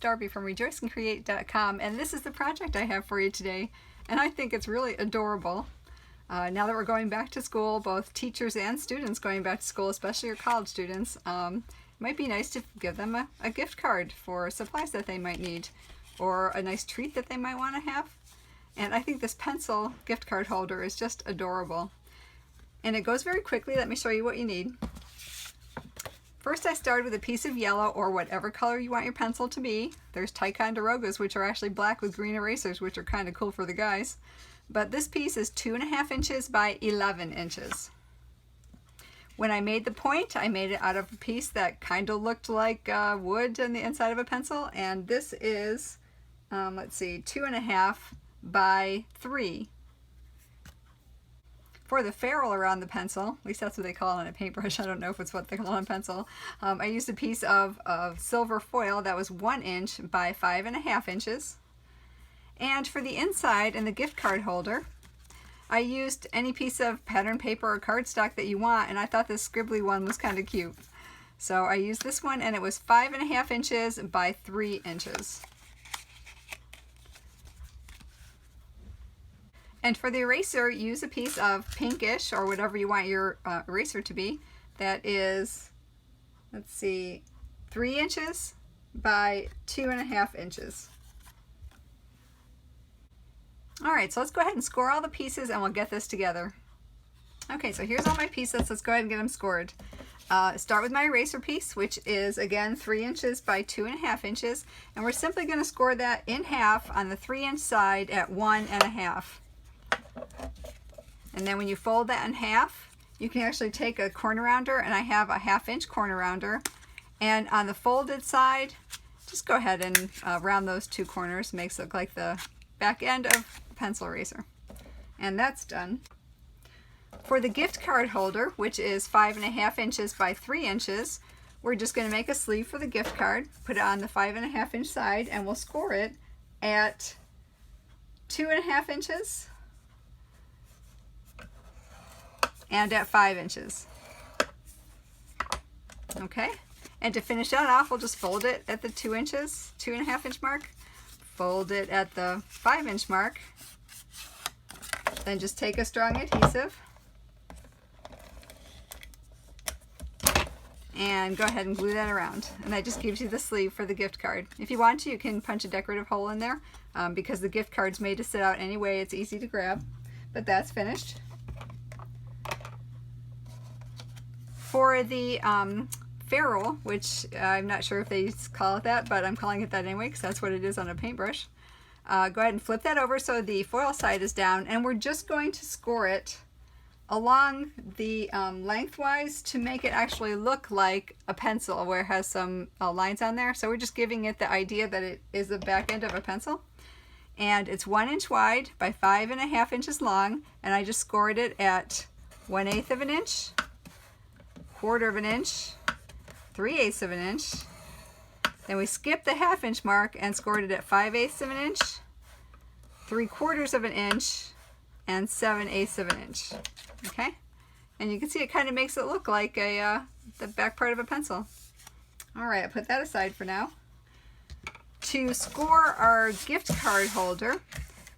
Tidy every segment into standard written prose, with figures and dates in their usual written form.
Darby from rejoiceandcreate.com, and this is the project I have for you today, and I think it's really adorable. Now that we're going back to school, both teachers and students going back to school, especially your college students, it might be nice to give them a gift card for supplies that they might need, or a nice treat that they might want to have. And I think this pencil gift card holder is just adorable. And it goes very quickly. Let me show you what you need. First, I started with a piece of yellow or whatever color you want your pencil to be. There's Ticonderogas, which are actually black with green erasers, which are kind of cool for the guys. But this piece is 2.5 inches by 11 inches. When I made the point, I made it out of a piece that kind of looked like wood on the inside of a pencil. And this is, let's see, 2.5 by 3. For the ferrule around the pencil, at least that's what they call it on a paintbrush, I don't know if it's what they call it on a pencil, I used a piece of silver foil that was 1 inch by 5.5 inches. And for the inside and the gift card holder, I used any piece of pattern paper or cardstock that you want, and I thought this scribbly one was kind of cute. So I used this one, and it was 5.5 inches by 3 inches. And for the eraser, use a piece of pinkish or whatever you want your eraser to be. That is, let's see, 3 inches by 2.5 inches. All right, so let's go ahead and score all the pieces and we'll get this together. Okay, so here's all my pieces. Let's go ahead and get them scored. Start with my eraser piece, which is again 3 inches by 2.5 inches. And we're simply going to score that in half on the 3-inch side at 1.5. And then when you fold that in half, you can actually take a corner rounder, and I have a 1/2 inch corner rounder. And on the folded side, just go ahead and round those two corners. Makes it look like the back end of a pencil eraser. And that's done. For the gift card holder, which is 5.5 inches by 3 inches, we're just going to make a sleeve for the gift card, put it on the 5.5 inch side, and we'll score it at 2.5 inches. And at 5 inches. Okay, and to finish that off, we'll just fold it at the 2.5 inch mark, fold it at the 5 inch mark, then just take a strong adhesive and go ahead and glue that around. And that just gives you the sleeve for the gift card. If you want to, you can punch a decorative hole in there because the gift card's made to sit out anyway. It's easy to grab, but that's finished. For the ferrule, which I'm not sure if they call it that, but I'm calling it that anyway because that's what it is on a paintbrush. Go ahead and flip that over so the foil side is down, and we're just going to score it along the lengthwise to make it actually look like a pencil where it has some lines on there. So we're just giving it the idea that it is the back end of a pencil. And it's 1 inch wide by 5.5 inches long, and I just scored it at 1/8 of an inch, 1/4 of an inch, 3/8 of an inch. Then we skipped the 1/2 inch mark and scored it at 5/8 of an inch, 3/4 of an inch, and 7/8 of an inch. Okay, and you can see it kind of makes it look like the back part of a pencil. All right, I'll put that aside for now. To score our gift card holder,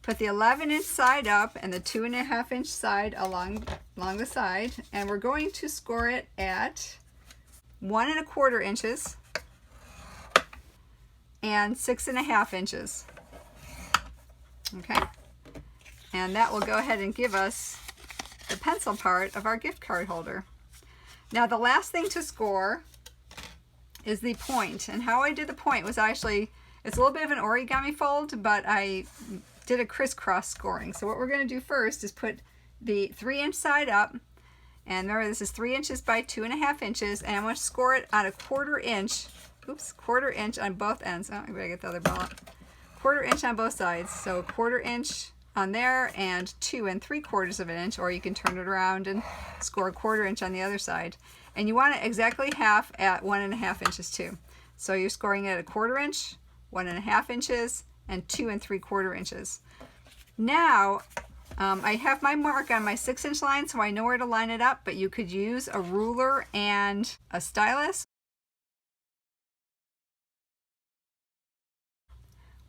put the 11 inch side up and the 2.5 inch side along the side, and we're going to score it at 1.25 inches and 6.5 inches. Okay, and that will go ahead and give us the pencil part of our gift card holder. Now the last thing to score is the point, and how I did the point was actually, it's a little bit of an origami fold, but I did a crisscross scoring. So what we're going to do first is put the 3-inch side up, and remember this is 3 inches by 2.5 inches, and I'm going to score it on a 1/4 inch, oops, 1/4 inch on both ends. Oh, I better get the other ball up. 1/4 inch on both sides, so 1/4 inch on there and 2 3/4 of an inch, or you can turn it around and score 1/4 inch on the other side. And you want it exactly half at 1.5 inches too. So you're scoring it at 1/4 inch, 1.5 inches, and 2 3/4 inches. Now I have my mark on my 6-inch line, so I know where to line it up, but you could use a ruler and a stylus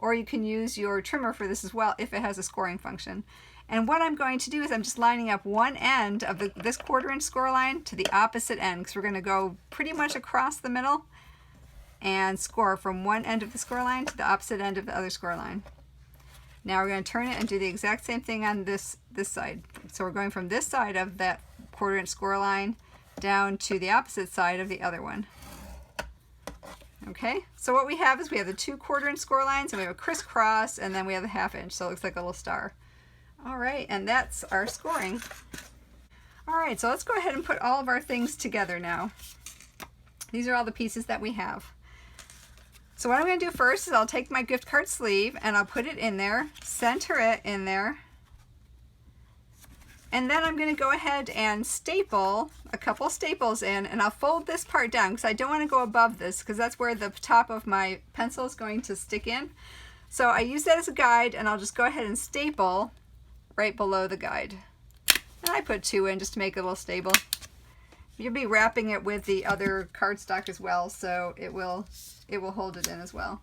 or you can use your trimmer for this as well if it has a scoring function. And what I'm going to do is I'm just lining up one end of this 1/4 inch score line to the opposite end, because we're going to go pretty much across the middle and score from one end of the score line to the opposite end of the other score line. Now we're going to turn it and do the exact same thing on this side. So we're going from this side of that 1/4 inch score line down to the opposite side of the other one. Okay, so what we have is we have the 2 1/4 inch score lines, and we have a crisscross, and then we have the 1/2 inch, so it looks like a little star. All right, and that's our scoring. All right, so let's go ahead and put all of our things together now. These are all the pieces that we have. So what I'm going to do first is I'll take my gift card sleeve and I'll put it in there, center it in there, and then I'm going to go ahead and staple a couple staples in, and I'll fold this part down because I don't want to go above this, because that's where the top of my pencil is going to stick in. So I use that as a guide, and I'll just go ahead and staple right below the guide. And I put 2 in just to make it a little stable. You'll be wrapping it with the other cardstock as well, so it will hold it in as well.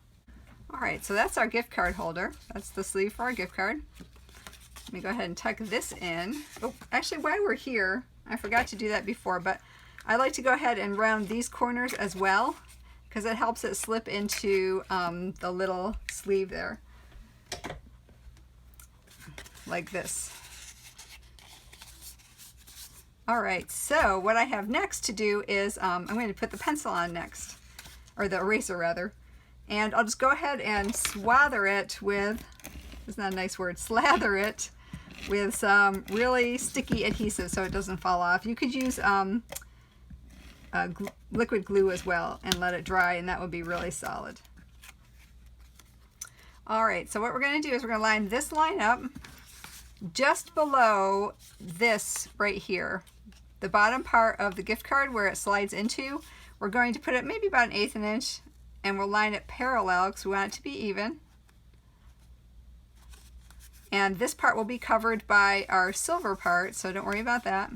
All right, so that's our gift card holder. That's the sleeve for our gift card. Let me go ahead and tuck this in. Oh, actually, while we're here, I forgot to do that before, but I like to go ahead and round these corners as well, because it helps it slip into the little sleeve there, like this. All right, so what I have next to do is I'm going to put the pencil on next, or the eraser rather, and I'll just go ahead and swather it with, it's not a nice word, slather it with some really sticky adhesive so it doesn't fall off. You could use liquid glue as well and let it dry, and that would be really solid. All right, so what we're going to do is we're going to line this line up just below this right here. The bottom part of the gift card where it slides into, we're going to put it maybe about 1/8 inch, and we'll line it parallel because we want it to be even. And this part will be covered by our silver part, so don't worry about that.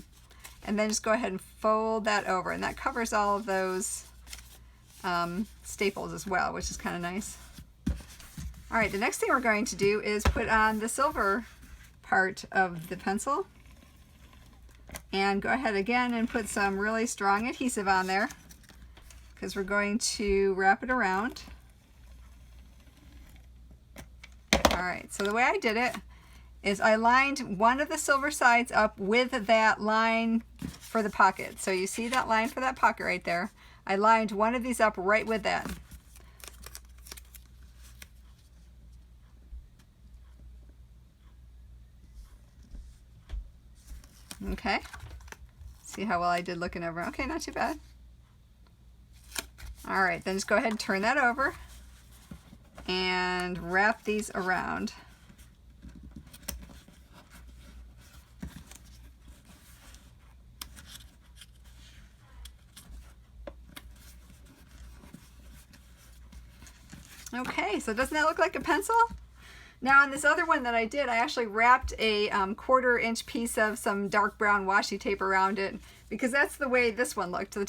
And then just go ahead and fold that over, and that covers all of those staples as well, which is kind of nice. All right, the next thing we're going to do is put on the silver part of the pencil, and go ahead again and put some really strong adhesive on there, because we're going to wrap it around. All right, so the way I did it is I lined one of the silver sides up with that line for the pocket. So you see that line for that pocket right there? I lined one of these up right with that. Okay, see how well I did looking over. Okay, not too bad. All right, then just go ahead and turn that over and wrap these around. Okay, so doesn't that look like a pencil? Now on this other one that I did, I actually wrapped a 1/4 inch piece of some dark brown washi tape around it, because that's the way this one looked. The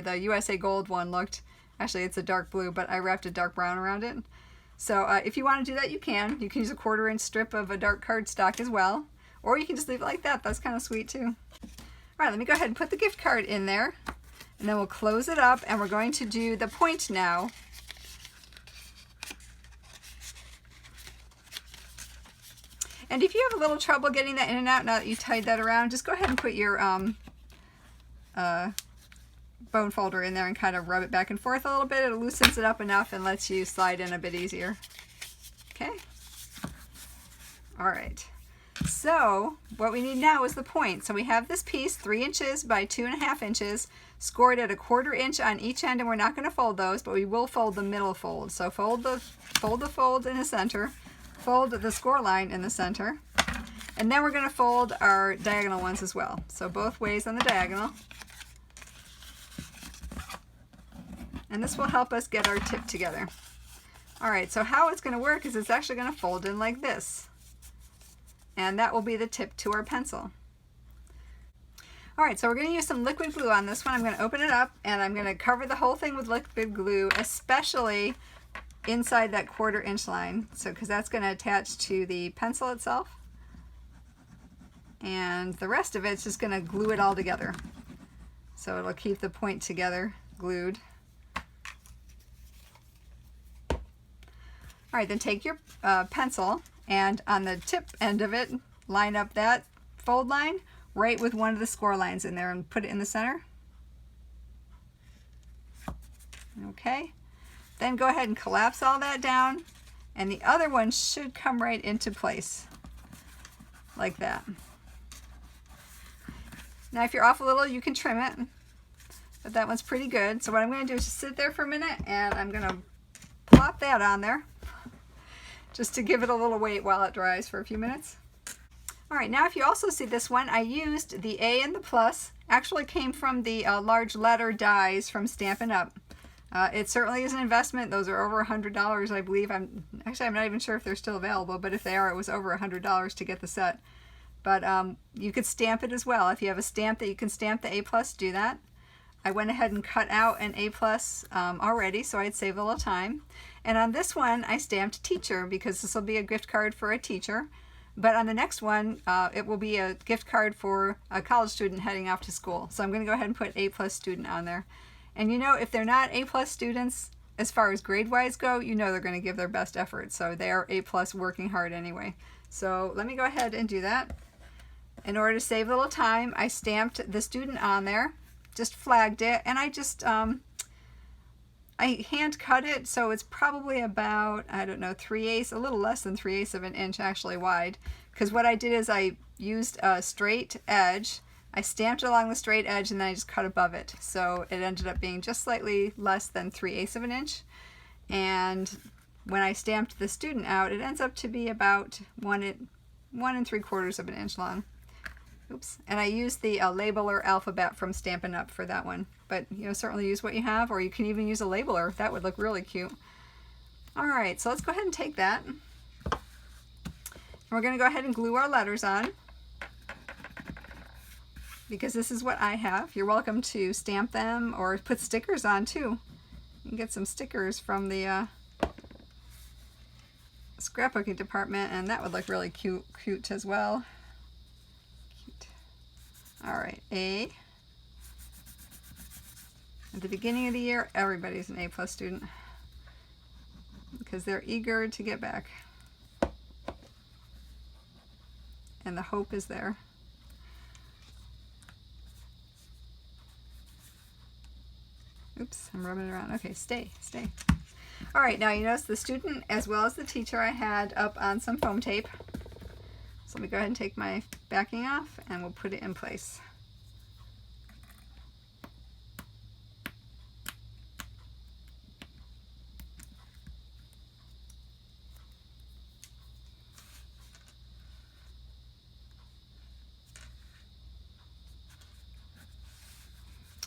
the USA Gold one looked. Actually, it's a dark blue, but I wrapped a dark brown around it. So if you want to do that, you can. You can use a 1/4 inch strip of a dark cardstock as well, or you can just leave it like that. That's kind of sweet too. All right, let me go ahead and put the gift card in there, and then we'll close it up, and we're going to do the point now. And if you have a little trouble getting that in and out now that you tied that around, just go ahead and put your bone folder in there and kind of rub it back and forth a little bit. It loosens it up enough and lets you slide in a bit easier. Okay. All right. So what we need now is the point. So we have this piece 3 inches by 2.5 inches, scored at a 1/4 inch on each end, and we're not going to fold those, but we will fold the middle fold. So fold the fold in the center. Fold the score line in the center, and then we're going to fold our diagonal ones as well. So both ways on the diagonal. And this will help us get our tip together. All right, so how it's going to work is it's actually going to fold in like this. And that will be the tip to our pencil. All right, so we're going to use some liquid glue on this one. I'm going to open it up, and I'm going to cover the whole thing with liquid glue, especially inside that 1/4 inch line. So, because that's going to attach to the pencil itself. And the rest of it's just going to glue it all together. So it'll keep the point together, glued. All right, then take your pencil and on the tip end of it, line up that fold line right with one of the score lines in there and put it in the center. Okay, then go ahead and collapse all that down, and the other one should come right into place like that. Now if you're off a little, you can trim it, but that one's pretty good. So what I'm going to do is just sit there for a minute, and I'm going to plop that on there just to give it a little weight while it dries for a few minutes. All right, now if you also see this one, I used the A and the plus. Actually came from the large letter dies from Stampin' Up. It certainly is an investment. Those are over $100, I believe. I'm not even sure if they're still available, but if they are, it was over $100 to get the set. But you could stamp it as well. If you have a stamp that you can stamp the A+, do that. I went ahead and cut out an A+ already, so I'd save a little time. And on this one, I stamped teacher because this will be a gift card for a teacher. But on the next one, it will be a gift card for a college student heading off to school. So I'm going to go ahead and put A+ student on there. And you know, if they're not A+ students, as far as grade-wise go, you know they're going to give their best effort. So they are A+ working hard anyway. So let me go ahead and do that. In order to save a little time, I stamped the student on there, just flagged it, and I just, I hand cut it, so it's probably about, I don't know, 3/8, a little less than 3/8 of an inch actually wide. Because what I did is I used a straight edge, I stamped it along the straight edge, and then I just cut above it. So it ended up being just slightly less than 3/8 of an inch. And when I stamped the student out, it ends up to be about 1 3/4 of an inch long. Oops. And I used the labeler alphabet from Stampin' Up for that one. But you know, certainly use what you have, or you can even use a labeler. That would look really cute. All right, so let's go ahead and take that. And we're going to go ahead and glue our letters on, because this is what I have. You're welcome to stamp them or put stickers on too. You can get some stickers from the scrapbooking department, and that would look really cute as well. All right, A. At the beginning of the year, everybody's an A+ student because they're eager to get back. And the hope is there. Oops, I'm rubbing it around. Okay, stay. All right, now you notice the student as well as the teacher I had up on some foam tape. So let me go ahead and take my backing off, and we'll put it in place.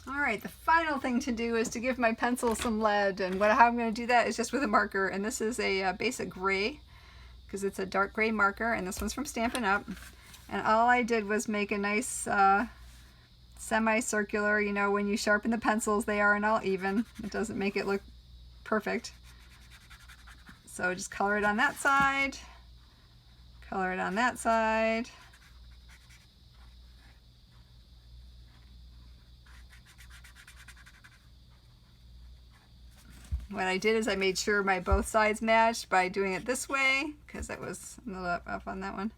All right, the final thing to do is to give my pencil some lead, and how I'm going to do that is just with a marker, and this is a basic gray, because it's a dark gray marker, and this one's from Stampin' Up. And all I did was make a nice semicircular, you know, when you sharpen the pencils, they aren't all even. It doesn't make it look perfect. So just color it on that side, color it on that side. What I did is I made sure my both sides matched by doing it this way, because it was a little up on that one.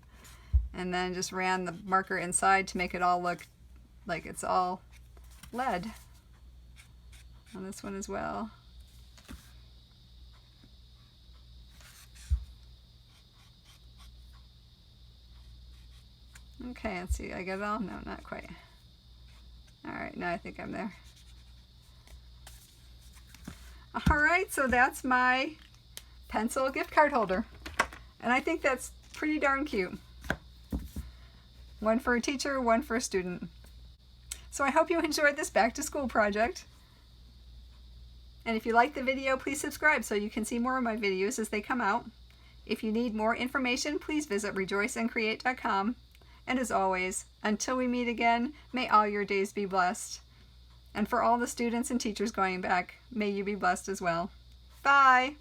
And then just ran the marker inside to make it all look like it's all lead on this one as well. Okay, let's see, I get it all? No, not quite. All right, now I think I'm there. All right, so that's my pencil gift card holder. And I think that's pretty darn cute. One for a teacher, one for a student. So I hope you enjoyed this back to school project. And if you liked the video, please subscribe so you can see more of my videos as they come out. If you need more information, please visit rejoiceandcreate.com. And as always, until we meet again, may all your days be blessed. And for all the students and teachers going back, may you be blessed as well. Bye!